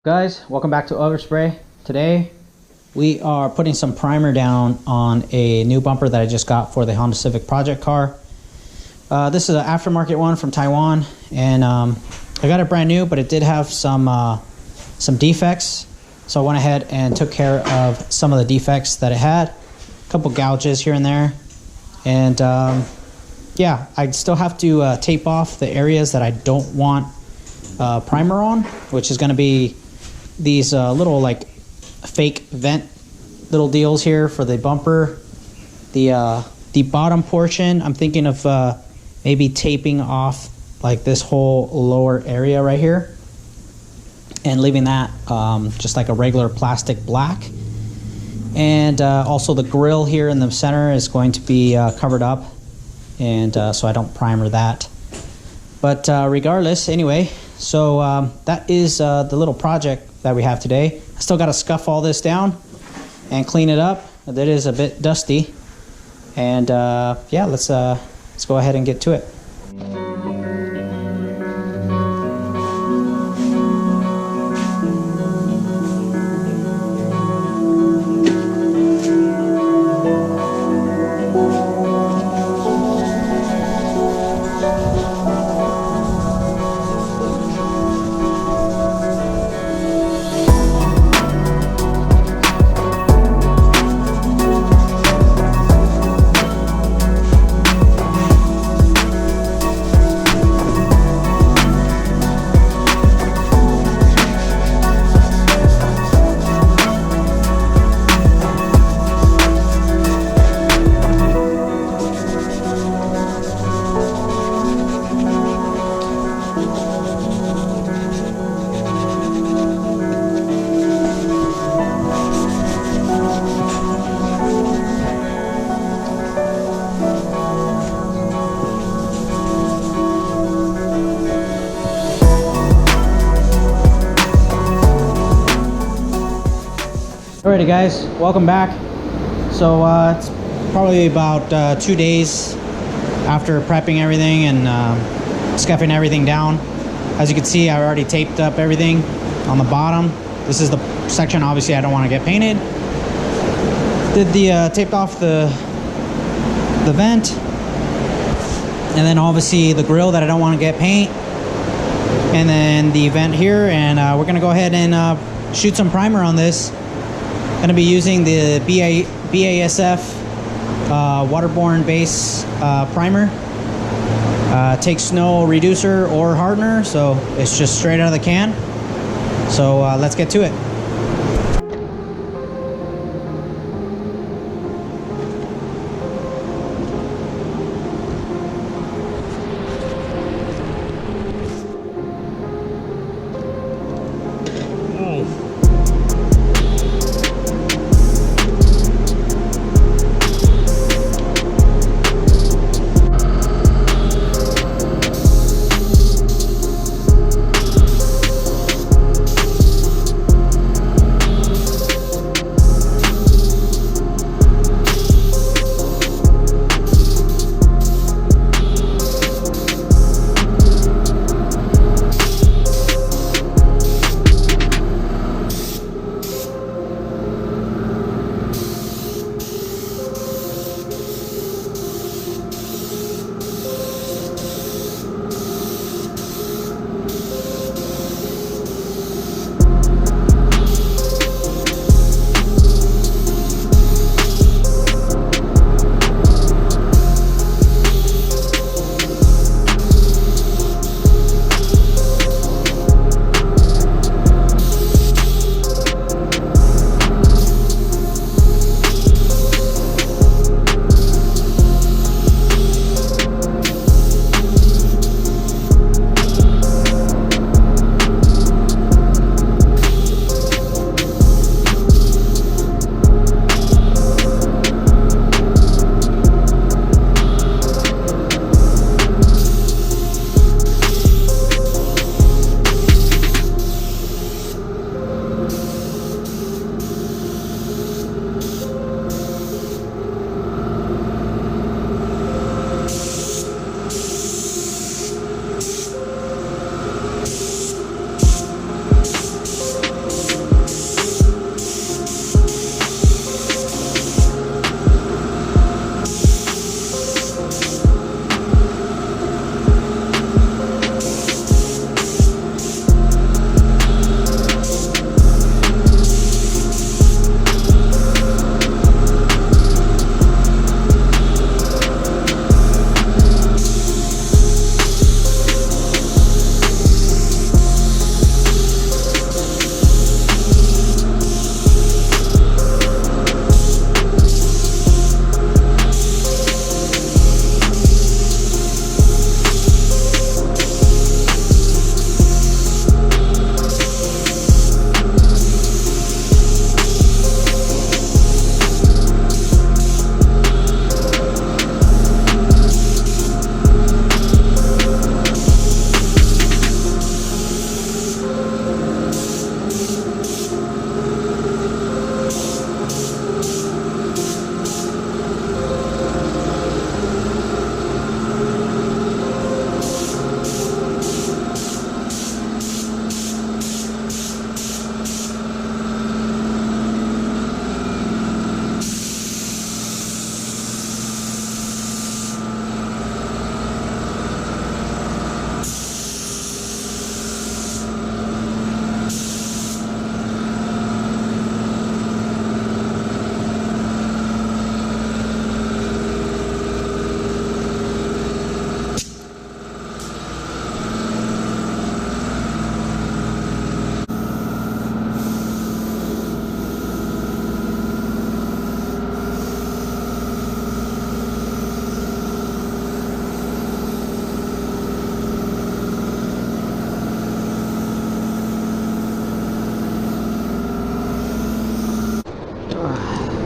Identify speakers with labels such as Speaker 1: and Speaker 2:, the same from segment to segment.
Speaker 1: Guys, welcome back to Overspray. Today we are putting some primer down on a new bumper that I just got for the Honda Civic project car. This is an aftermarket one from Taiwan, and I got it brand new, but it did have some defects, so I went ahead and took care of some of the defects that it had. A couple gouges here and there, and yeah, I still have to tape off the areas that I don't want primer on, which is going to be these little like fake vent little deals here for the bumper. The bottom portion, I'm thinking of maybe taping off like this whole lower area right here and leaving that just like a regular plastic black. And also the grill here in the center is going to be covered up, and so I don't primer that. But regardless, anyway, so that is the little project that we have today. I still got to scuff all this down and clean it up. That is a bit dusty, and yeah, let's go ahead and get to it. Alrighty guys, welcome back. So it's probably about 2 days after prepping everything and scuffing everything down. As you can see, I already taped up everything on the bottom. This is the section obviously I don't want to get painted. Did the taped off the vent, and then obviously the grill that I don't want to get paint, and then the vent here, and we're gonna go ahead and shoot some primer on this. Going to be using the BASF waterborne base primer. Takes no reducer or hardener, so it's just straight out of the can. So let's get to it.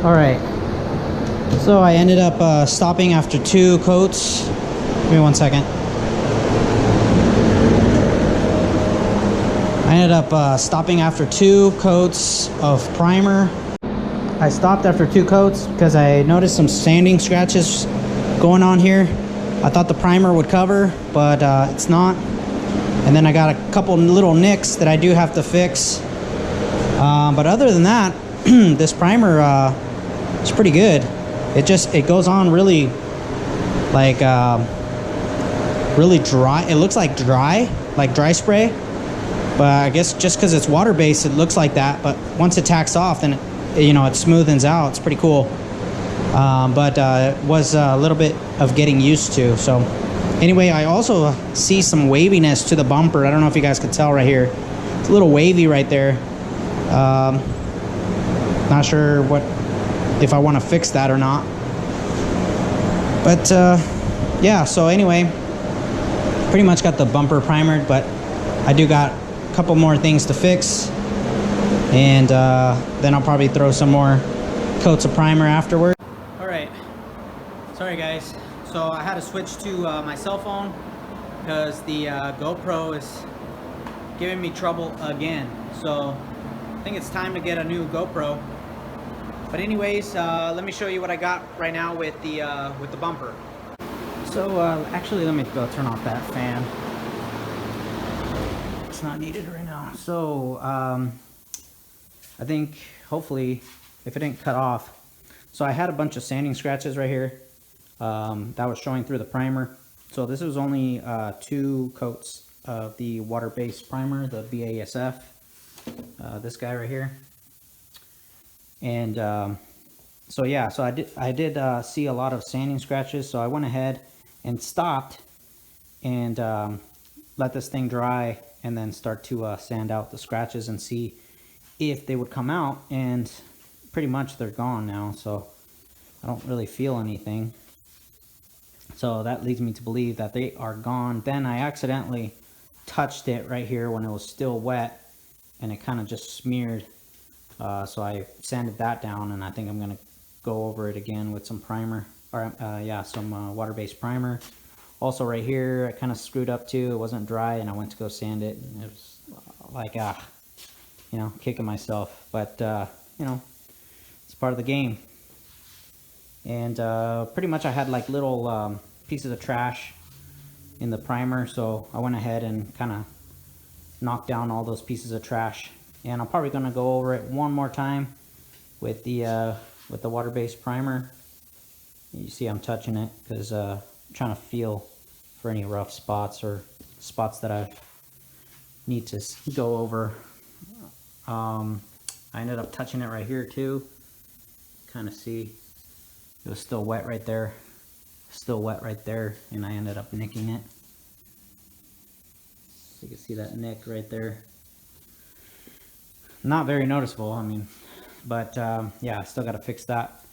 Speaker 1: All right, so I ended up stopping after 2 coats. Give me 1 second. I ended up stopping after 2 coats of primer. I stopped after 2 coats because I noticed some sanding scratches going on here. I thought the primer would cover, but it's not. And then I got a couple little nicks that I do have to fix. But other than that, this primer is pretty good. It goes on really like really dry. It looks like dry spray. But I guess just because it's water-based, it looks like that. But once it tacks off, then it smoothens out. It's pretty cool. But it was a little bit of getting used to. So anyway, I also see some waviness to the bumper. I don't know if you guys could tell right here. It's a little wavy right there. Not sure if I want to fix that or not. But yeah, so anyway, pretty much got the bumper primered, but I do got a couple more things to fix. And then I'll probably throw some more coats of primer afterward. All right, sorry guys. So I had to switch to my cell phone because the GoPro is giving me trouble again. So I think it's time to get a new GoPro. But anyways, let me show you what I got right now with the bumper. So actually, let me go turn off that fan. It's not needed right now. So I think hopefully, if it didn't cut off, so I had a bunch of sanding scratches right here that was showing through the primer. So this was only 2 coats of the water-based primer, the BASF, this guy right here. And so yeah, so I did see a lot of sanding scratches, so I went ahead and stopped and let this thing dry and then start to sand out the scratches and see if they would come out, and pretty much they're gone now, so I don't really feel anything. So that leads me to believe that they are gone. Then I accidentally touched it right here when it was still wet, and it kind of just smeared. So I sanded that down, and I think I'm going to go over it again with some primer, or yeah, some water-based primer. Also right here, I kind of screwed up too. It wasn't dry, and I went to go sand it, and it was like, kicking myself. But, it's part of the game. And pretty much I had like little pieces of trash in the primer, so I went ahead and kind of knocked down all those pieces of trash. And I'm probably going to go over it one more time with the water-based primer. You see I'm touching it because I'm trying to feel for any rough spots or spots that I need to go over. I ended up touching it right here too. Kind of see it was still wet right there. Still wet right there, and I ended up nicking it. So you can see that nick right there. Not very noticeable, I mean, but yeah, I still got to fix that.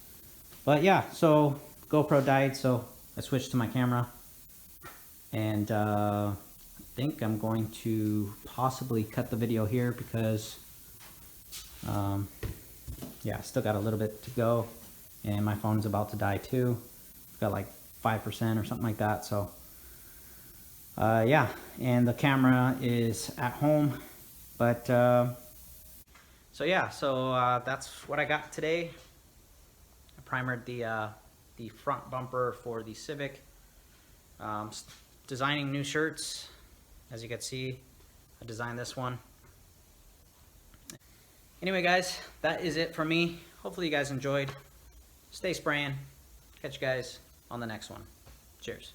Speaker 1: But yeah, so GoPro died, so I switched to my camera, and I think I'm going to possibly cut the video here because yeah, still got a little bit to go, and my phone's about to die too. It's got like 5% or something like that. So yeah, and the camera is at home, but so yeah, so that's what I got today. I primered the front bumper for the Civic. Designing new shirts, as you can see, I designed this one. Anyway guys, that is it for me. Hopefully you guys enjoyed. Stay spraying. Catch you guys on the next one. Cheers.